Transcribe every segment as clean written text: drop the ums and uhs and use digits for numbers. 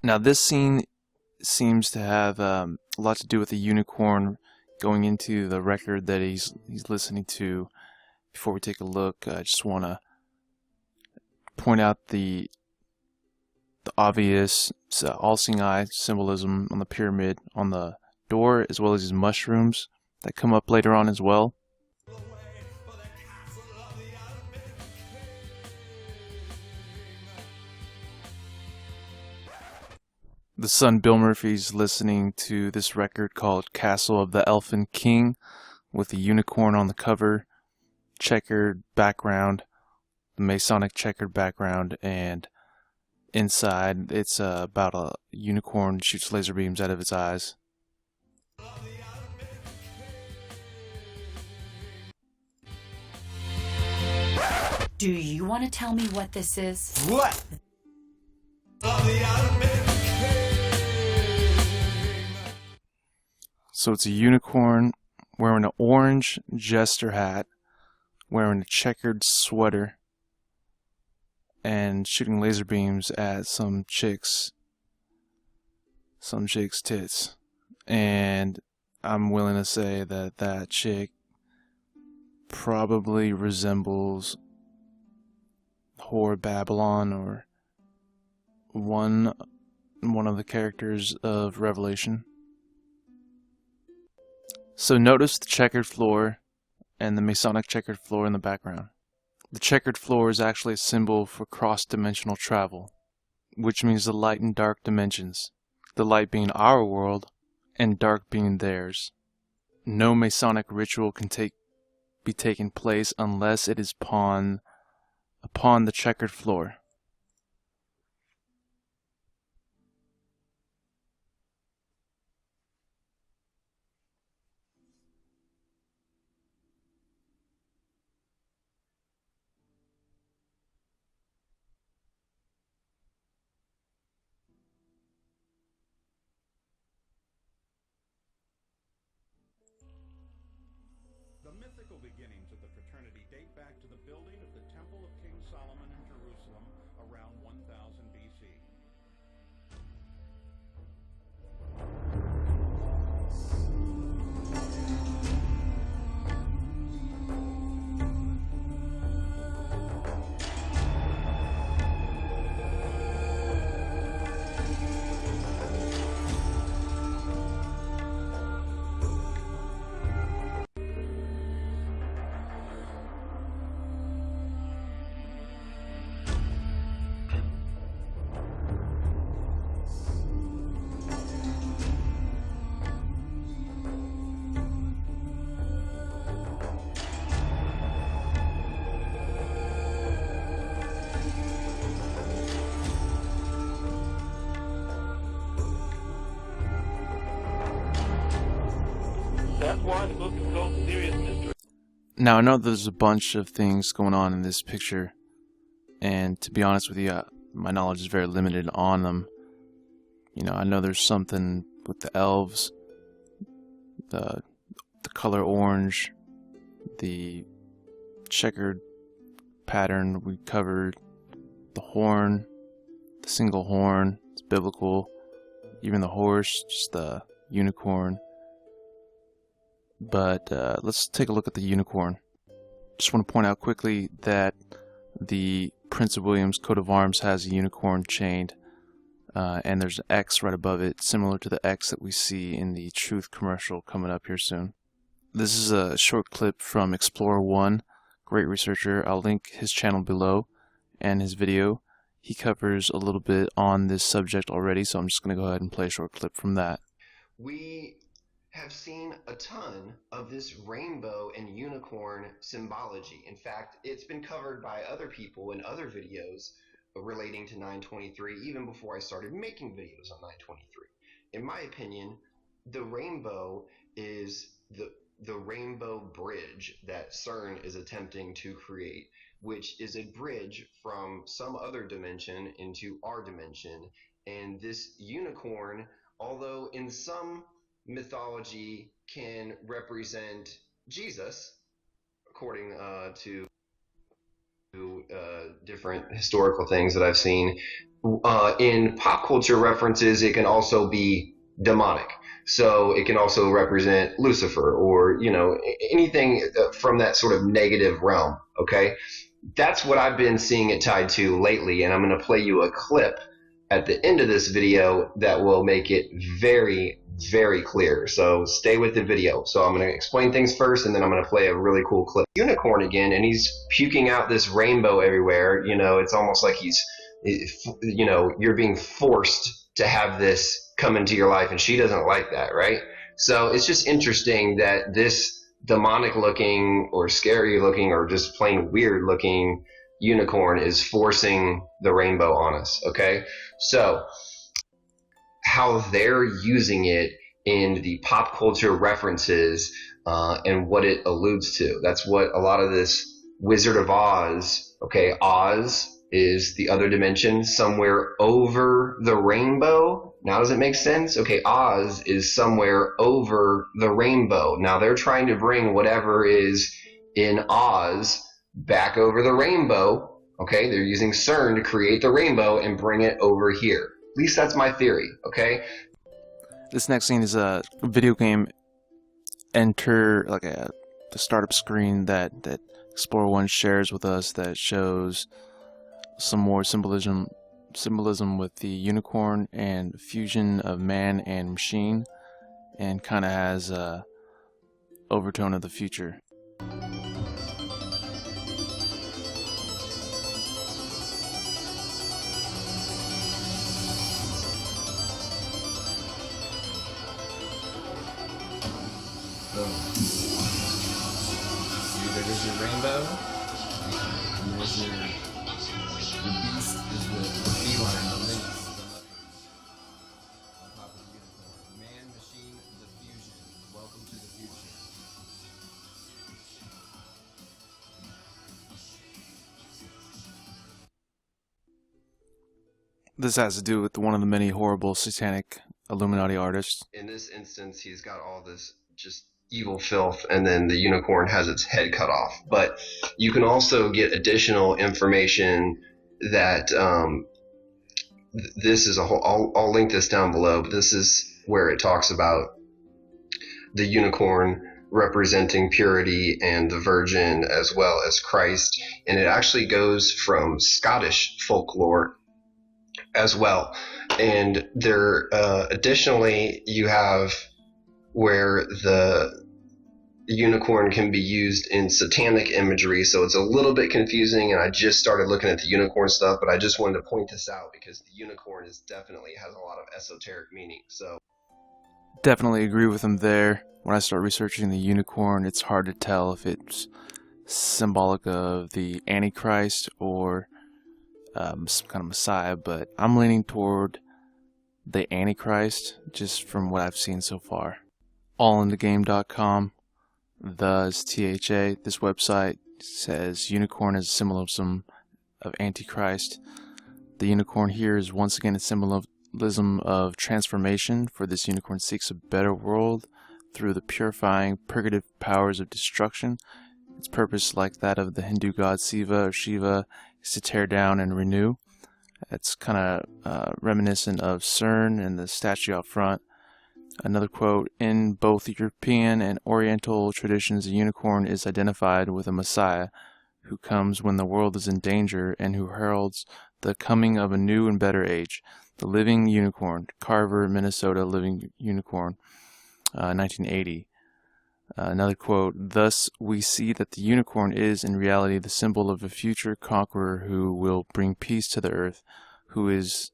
Now this scene seems to have a lot to do with the unicorn going into the record that he's listening to. Before we take a look, I just want to point out the obvious all-seeing eye symbolism on the pyramid on the door, as well as these mushrooms that come up later on as well. The son Bill Murphy's listening to this record called Castle of the Elfin King, with the unicorn on the cover, checkered background, the Masonic checkered background, and inside it's about a unicorn shoots laser beams out of its eyes. Do you want to tell me what this is? What? So it's a unicorn wearing an orange jester hat, wearing a checkered sweater, and shooting laser beams at some chick's tits. And I'm willing to say that that chick probably resembles Whore Babylon or one of the characters of Revelation. So notice the checkered floor and the Masonic checkered floor in the background. The checkered floor is actually a symbol for cross-dimensional travel, which means the light and dark dimensions, the light being our world and dark being theirs. No Masonic ritual can be taking place unless it is upon the checkered floor. The mythical beginnings of the fraternity date back to the building of the Temple of King Solomon in Jerusalem around 1000 BC. That's why the book is called Serious Mystery. Now I know there's a bunch of things going on in this picture, and to be honest with you, my knowledge is very limited on them. You know, I know there's something with the elves, the color orange, the checkered pattern we covered, the horn, the single horn, it's biblical, even the horse, just the unicorn. But let's take a look at the unicorn. Just want to point out quickly that the Prince of William's coat of arms has a unicorn chained, and there's an X right above it, similar to the X that we see in the Truth commercial coming up here soon. This is a short clip from ExplorerOne, great researcher. I'll link his channel below and his video. He covers a little bit on this subject already, so I'm just going to go ahead and play a short clip from that. We have seen a ton of this rainbow and unicorn symbology. In fact, it's been covered by other people in other videos relating to 923, even before I started making videos on 923. In my opinion, the rainbow is the rainbow bridge that CERN is attempting to create, which is a bridge from some other dimension into our dimension. And this unicorn, although in some mythology can represent Jesus, according to different historical things that I've seen. In pop culture references, it can also be demonic. So it can also represent Lucifer or, anything from that sort of negative realm. Okay. That's what I've been seeing it tied to lately. And I'm going to play you a clip at the end of this video that will make it very, very clear. So stay with the video. So I'm going to explain things first, and then I'm going to play a really cool clip. Unicorn again, and he's puking out this rainbow everywhere. It's almost like you're being forced to have this come into your life, and she doesn't like that, right? So it's just interesting that this demonic looking or scary looking or just plain weird looking unicorn is forcing the rainbow on us. Okay, so how they're using it in the pop culture references and what it alludes to. That's what a lot of this Wizard of Oz, okay, Oz is the other dimension somewhere over the rainbow. Now, does it make sense? Okay, Oz is somewhere over the rainbow. Now, they're trying to bring whatever is in Oz back over the rainbow. Okay, they're using CERN to create the rainbow and bring it over here. At least that's my theory, okay? This next scene is a video game enter, like the startup screen that ExplorerOne shares with us that shows some more symbolism with the unicorn and fusion of man and machine, and kind of has a overtone of the future. See, there's your rainbow, and there's your beast is the feline, the lynx, the leopard. On top of the unicorn. Man, machine, the fusion. Welcome to the future. This has to do with one of the many horrible satanic Illuminati artists. In this instance, he's got all this just evil filth, and then the unicorn has its head cut off. But you can also get additional information that this is a whole. I'll link this down below, but this is where it talks about the unicorn representing purity and the Virgin as well as Christ, and it actually goes from Scottish folklore as well. And there additionally you have where the unicorn can be used in satanic imagery, so it's a little bit confusing, and I just started looking at the unicorn stuff, but I just wanted to point this out because the unicorn definitely has a lot of esoteric meaning. So Definitely agree with him there. When I start researching the unicorn, it's hard to tell if it's symbolic of the Antichrist or some kind of Messiah, but I'm leaning toward the Antichrist just from what I've seen so far. Allinthegame.com, the is THA. This website says unicorn is a symbolism of Antichrist. The unicorn here is once again a symbolism of transformation, for this unicorn seeks a better world through the purifying, purgative powers of destruction. Its purpose, like that of the Hindu god Siva or Shiva, is to tear down and renew. It's kind of reminiscent of CERN and the statue out front. Another quote, in both European and Oriental traditions, a unicorn is identified with a Messiah who comes when the world is in danger and who heralds the coming of a new and better age. The living unicorn, Carver, Minnesota, living unicorn, 1980. Another quote, thus we see that the unicorn is in reality the symbol of a future conqueror who will bring peace to the earth, who is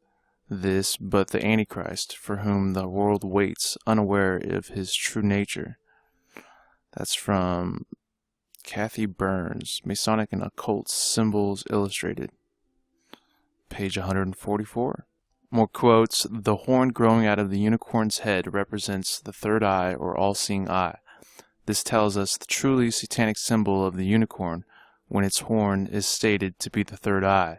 this but the Antichrist, for whom the world waits, unaware of his true nature. That's from Kathy Burns, Masonic and Occult Symbols Illustrated, page 144. More quotes, the horn growing out of the unicorn's head represents the third eye or all-seeing eye. This tells us the truly satanic symbol of the unicorn when its horn is stated to be the third eye,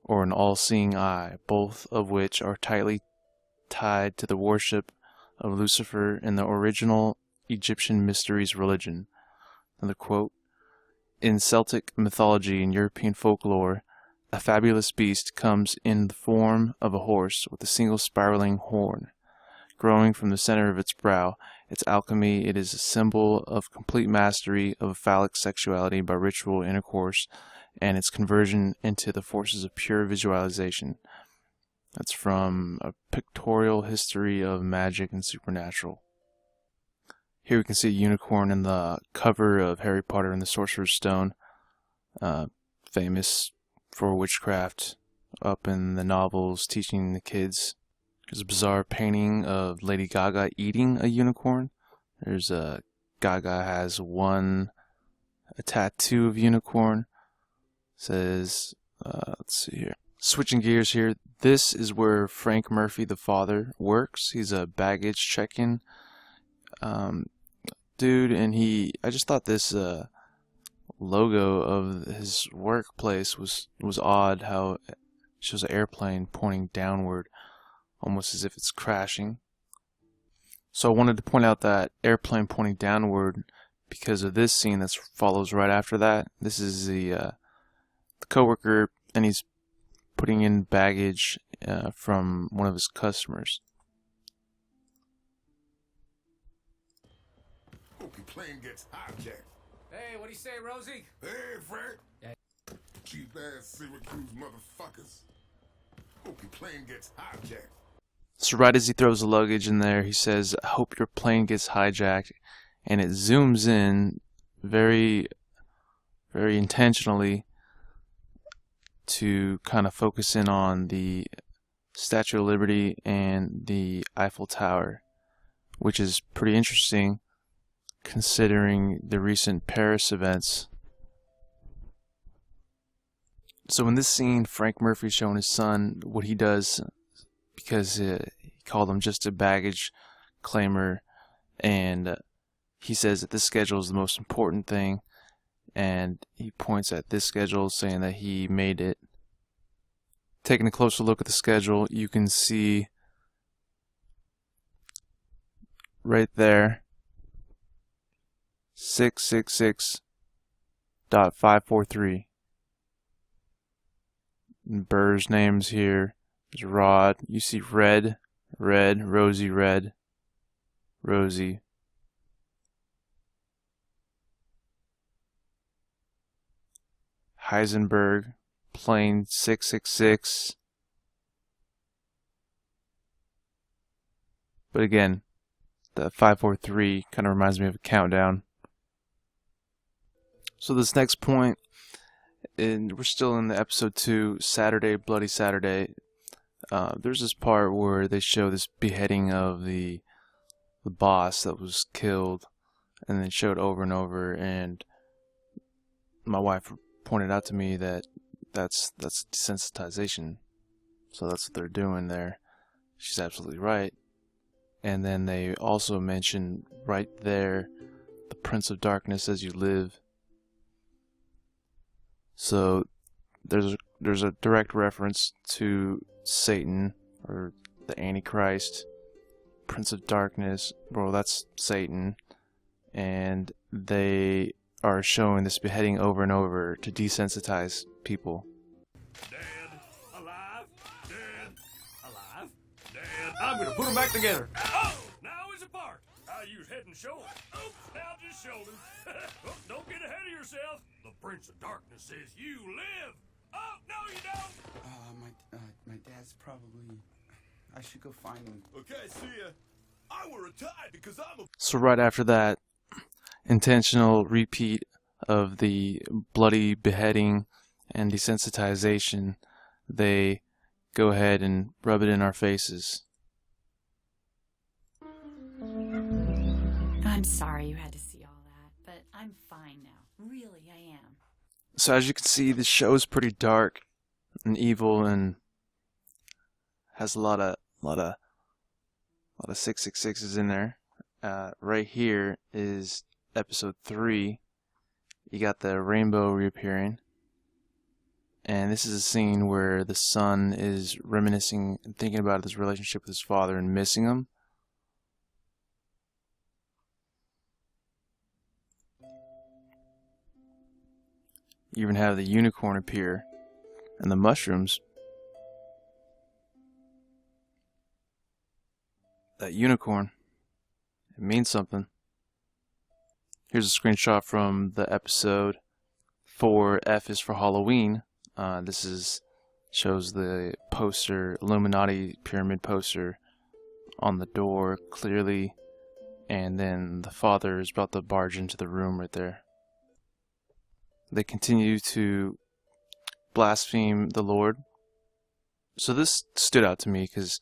or an all-seeing eye, both of which are tightly tied to the worship of Lucifer in the original Egyptian mysteries religion. Another quote, in Celtic mythology and European folklore, A fabulous beast comes in the form of a horse with a single spiraling horn growing from the center of its brow. Its alchemy, it is a symbol of complete mastery of phallic sexuality by ritual intercourse and its conversion into the forces of pure visualization. That's from A Pictorial History of Magic and Supernatural. Here we can see a unicorn in the cover of Harry Potter and the Sorcerer's Stone, famous for witchcraft up in the novels, teaching the kids. There's a bizarre painting of Lady Gaga eating a unicorn. There's a Gaga has a tattoo of unicorn. Says, let's see here. Switching gears here, this is where Frank Murphy, the father, works. He's a baggage check-in dude, and I just thought this logo of his workplace was odd. How it shows an airplane pointing downward, almost as if it's crashing. So I wanted to point out that airplane pointing downward because of this scene that follows right after that. This is the coworker, and he's putting in baggage from one of his customers. Hope your plane gets hijacked. Hey, what do you say, Rosie? Hey, Frank. Cheap ass Syracuse motherfuckers. Hope your plane gets hijacked. So right as he throws the luggage in there, he says, "I hope your plane gets hijacked," and it zooms in very, very intentionally to kind of focus in on the Statue of Liberty and the Eiffel Tower, which is pretty interesting considering the recent Paris events. So in this scene, Frank Murphy's showing his son what he does, because he called him just a baggage claimer, and he says that this schedule is the most important thing, and he points at this schedule saying that he made it. Taking a closer look at the schedule, you can see right there 666.543. And Burr's names here is Rod. You see Red, Rosie, Rosie. Heisenberg, plane 666. But again, the 543 kind of reminds me of a countdown. So this next point, and we're still in the episode 2, Saturday, Bloody Saturday. There's this part where they show this beheading of the boss that was killed, and then showed over and over. And my wife pointed out to me that that's desensitization. So that's what they're doing there. She's absolutely right. And then they also mention right there, the Prince of Darkness as you live. So there's a direct reference to Satan, or the Antichrist, Prince of Darkness. Well, that's Satan, and they are showing this beheading over and over to desensitize people. Dead, alive, dead, alive, dead. I'm gonna put them back together. Oh, now it's apart. I use head and shoulders. Oops, now just shoulders. Oh, don't get ahead of yourself. The Prince of Darkness says you live. Oh, no, you don't. My dad's probably... I should go find him. Okay, see ya. I will retire because I'm a... So right after that intentional repeat of the bloody beheading and desensitization, they go ahead and rub it in our faces. I'm sorry you had to see all that, but I'm fine now. Really, I am. So as you can see, this show is pretty dark and evil, and has a lot of 666s in there. Right here is episode 3. You got the rainbow reappearing, and this is a scene where the son is reminiscing and thinking about his relationship with his father and missing him. You even have the unicorn appear. And the mushrooms, that unicorn, it means something. Here's a screenshot from the episode 4F is for Halloween. This shows the poster, Illuminati pyramid poster on the door clearly, and then the father is about to barge into the room right there. They continue to blaspheme the Lord. So this stood out to me because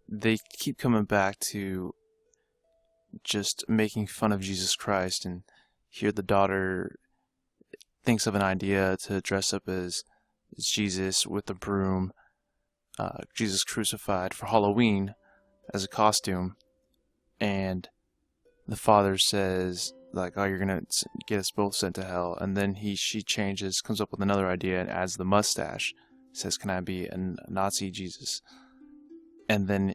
they keep coming back to just making fun of Jesus Christ, and here the daughter thinks of an idea to dress up as Jesus with a broom, Jesus crucified for Halloween as a costume, and the father says, like, oh, you're gonna get us both sent to hell. And then she changes, comes up with another idea and adds the mustache, says, can I be a Nazi Jesus? And then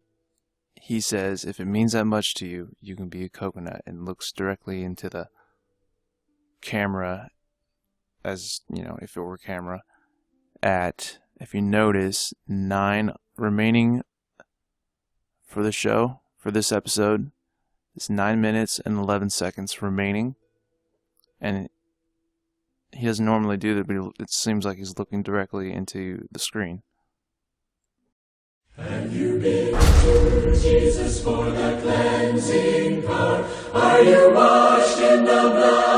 he says, if it means that much to you, you can be a coconut, and looks directly into the camera, as, you know, if it were camera, at, if you notice, 9 remaining for the show, for this episode. It's 9 minutes and 11 seconds remaining, and he doesn't normally do that, but it seems like he's looking directly into the screen. And you be to Jesus for the cleansing power. Are you washed in the blood?